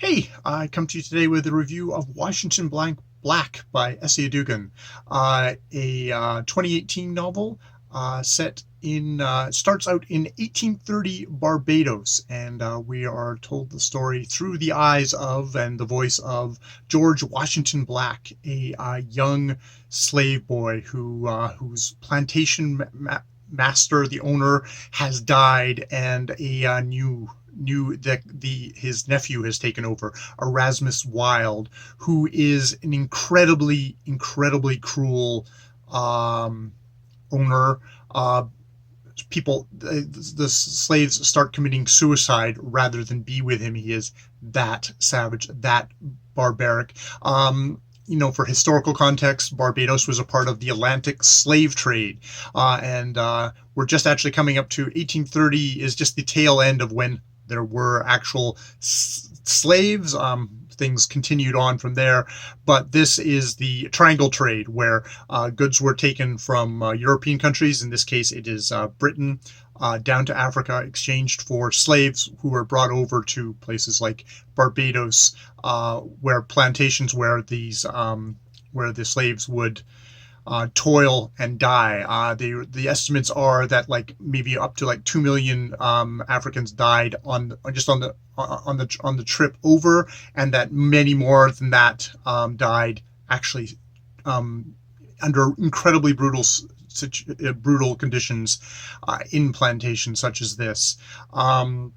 Hey, I come to you today with a review of Wshngtn Blck by S.A. Dugan, a 2018 novel set in starts out in 1830 Barbados, and we are told the story through the eyes of and the voice of George Wshngtn Blck, a young slave boy whose plantation master, the owner, has died, and a new that his nephew has taken over, Erasmus Wild, who is an incredibly cruel owner. The slaves start committing suicide rather than be with him. He is that savage, that barbaric. For historical context, Barbados was a part of the Atlantic slave trade, and we're just actually coming up to 1830 is just the tail end of when there were actual slaves. Things continued on from there, but this is the triangle trade where goods were taken from European countries. In this case, it is Britain, down to Africa, exchanged for slaves who were brought over to places like Barbados, where plantations where the slaves would toil and die. The estimates are that maybe up to 2 million Africans died on the trip over, and that many more than that died actually under incredibly brutal conditions in plantations such as this. So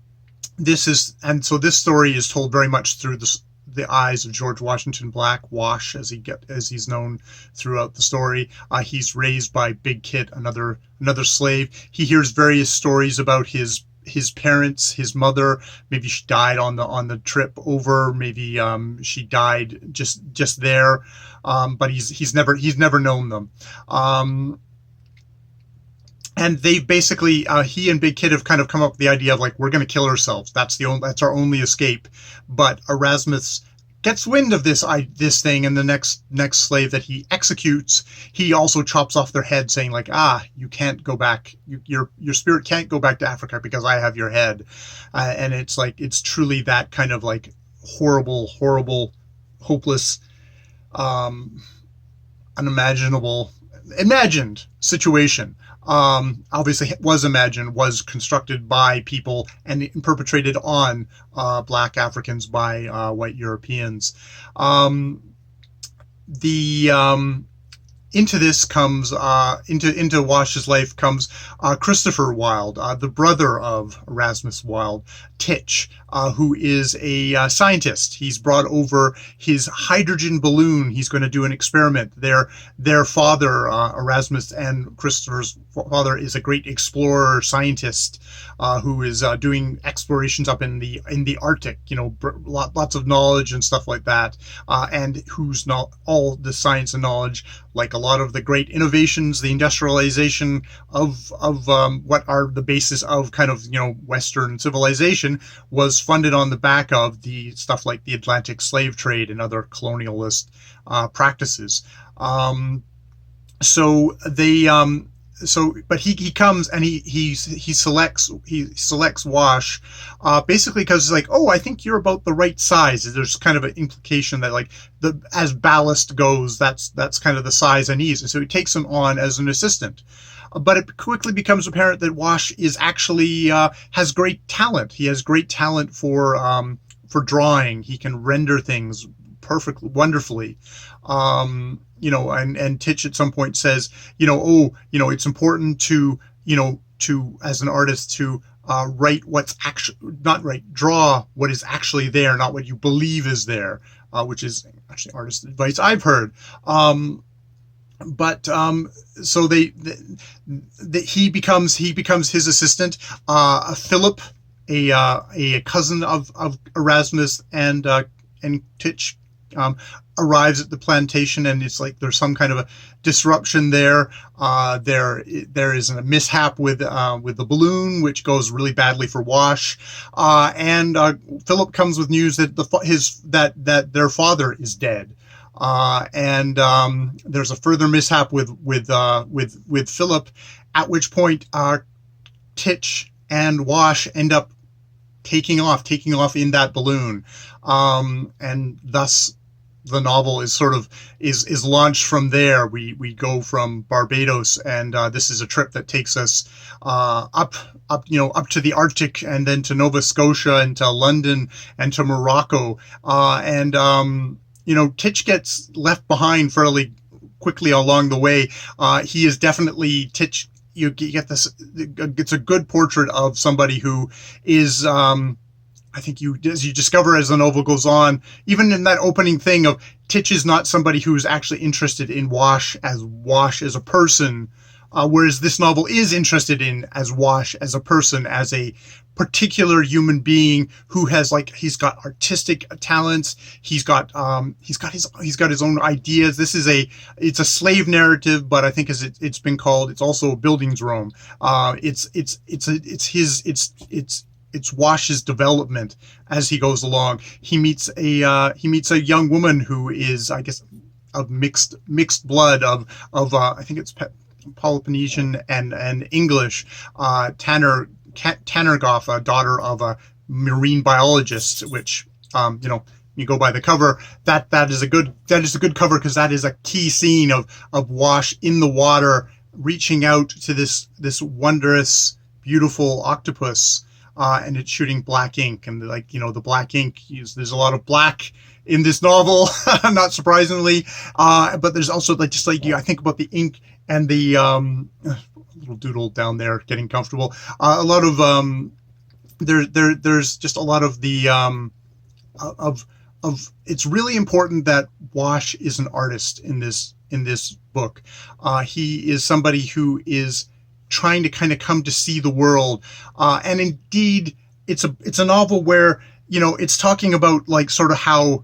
this story is told very much through the eyes of George Wshngtn Blck, Wash, as he's known throughout the story. He's raised by Big Kit, another slave. He hears various stories about his parents, his mother. Maybe she died on the trip over. Maybe she died just there. But he's never known them. And they basically, he and Big Kid have kind of come up with the idea of we're going to kill ourselves. That's our only escape. But Erasmus gets wind of this thing, and the next slave that he executes, he also chops off their head, saying you can't go back. Your spirit can't go back to Africa because I have your head. And it's truly that kind of horrible, hopeless, imagined situation. Obviously was constructed by people and perpetrated on black Africans by white Europeans. Into this comes into Wash's life comes Christopher Wild, the brother of Erasmus Wild, Titch, who is a scientist. He's brought over his hydrogen balloon. He's going to do an experiment. Their father, Erasmus and Christopher's father, is a great explorer scientist who is doing explorations up in the Arctic. Lots of knowledge and stuff like that, and who's not all the science and knowledge, like a lot of the great innovations, the industrialization of what are the basis of kind of Western civilization, was funded on the back of the stuff like the Atlantic slave trade and other colonialist practices. But he comes and he selects Wash, basically because I think you're about the right size. There's kind of an implication that as ballast goes, that's kind of the size I need, and so he takes him on as an assistant. But it quickly becomes apparent that Wash is actually has great talent. He has great talent for drawing. He can render things perfectly, wonderfully. And Titch at some point says, it's important to as an artist to draw what is actually there, not what you believe is there, which is actually artist advice I've heard. So he becomes his assistant. Philip, a cousin of Erasmus and Titch, arrives at the plantation, and it's there's some kind of a disruption there. There is a mishap with the balloon, which goes really badly for Wash. And Philip comes with news that that their father is dead. And there's a further mishap with Philip, at which point Titch and Wash end up taking off in that balloon, and thus the novel is sort of is launched from there. We go from Barbados, and this is a trip that takes us up to the Arctic, and then to Nova Scotia, and to London, and to Morocco, and Titch gets left behind fairly quickly along the way. He is definitely Titch. You get this. It's a good portrait of somebody who is. I think as you discover as the novel goes on, even in that opening thing of Titch is not somebody who's actually interested in Wash as a person, whereas this novel is interested in as Wash as a person, as a particular human being who has he's got artistic talents, he's got his own ideas. It's a slave narrative, but I think as it's been called, it's also a Bildungsroman. It's Wash's development as he goes along. He meets a young woman who is, I guess, of mixed blood of I think it's Peloponnesian and English. Tannergoff, a daughter of a marine biologist, which you go by the cover. That is a good cover, because that is a key scene of Wash in the water reaching out to this wondrous, beautiful octopus. And it's shooting black ink, and the black ink. There's a lot of black in this novel, not surprisingly. But there's also I think about the ink and the little doodle down there getting comfortable. A lot of there's just a lot of the of it's really important that Wash is an artist in this book. He is somebody who is trying to kind of come to see the world, and indeed it's a novel where it's talking about sort of how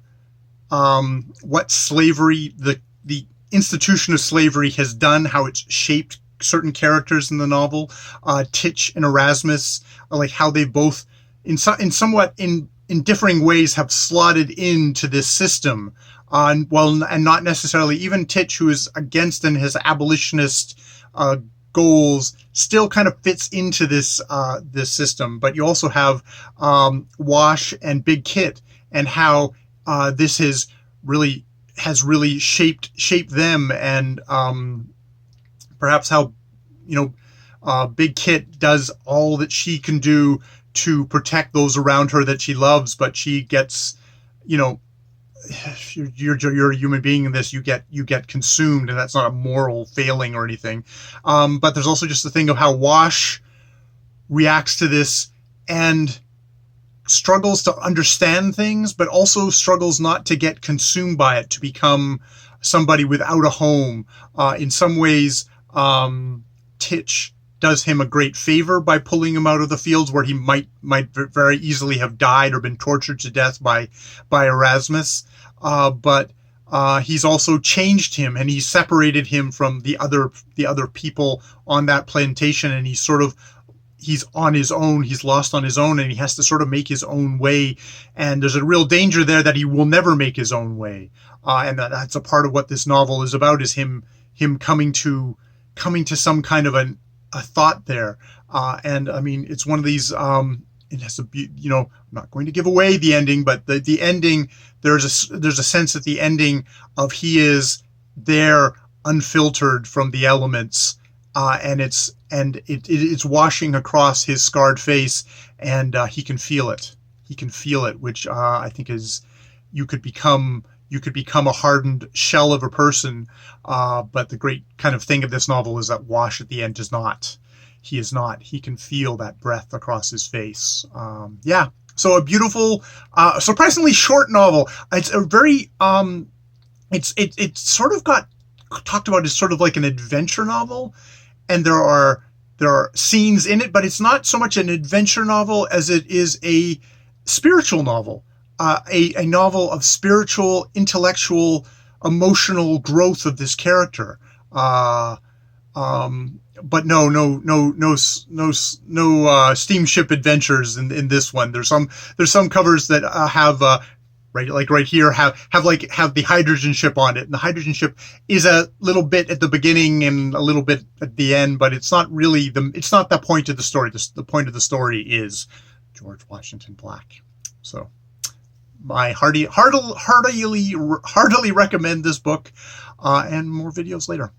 what slavery, the institution of slavery has done, how it's shaped certain characters in the novel, Titch and Erasmus, how they both in differing ways have slotted into this system, and not necessarily even Titch, who is against and has abolitionist goals, still kind of fits into this system. But you also have Wash and Big Kit, and how this has really shaped them, and perhaps how Big Kit does all that she can do to protect those around her that she loves, but she gets you're a human being in this, you get consumed, and that's not a moral failing or anything. But there's also just the thing of how Wash reacts to this and struggles to understand things, but also struggles not to get consumed by it, to become somebody without a home. In some ways, Titch does him a great favor by pulling him out of the fields where he might very easily have died or been tortured to death by Erasmus. But he's also changed him, and he's separated him from the other people on that plantation, and he's on his own. He's lost on his own, and he has to sort of make his own way. And there's a real danger there that he will never make his own way. And that's a part of what this novel is about, is him coming to some kind of a thought there. And I mean, it's one of these, it has to be, I'm not going to give away the ending, but the ending, there's a sense at the ending of he is there unfiltered from the elements, and it's washing across his scarred face, and he can feel it. He can feel it, which I think is, you could become a hardened shell of a person, but the great kind of thing of this novel is that Wash at the end does not. He is not. He can feel that breath across his face. So a beautiful, surprisingly short novel. It's a very, it sort of got talked about as sort of like an adventure novel, and there are scenes in it, but it's not so much an adventure novel as it is a spiritual novel, a novel of spiritual, intellectual, emotional growth of this character. But no steamship adventures in this one. There's some covers that have right here have the hydrogen ship on it, and the hydrogen ship is a little bit at the beginning and a little bit at the end, but it's not really it's not the point of the story. The point of the story is George Washington Black. So I heartily recommend this book, and more videos later.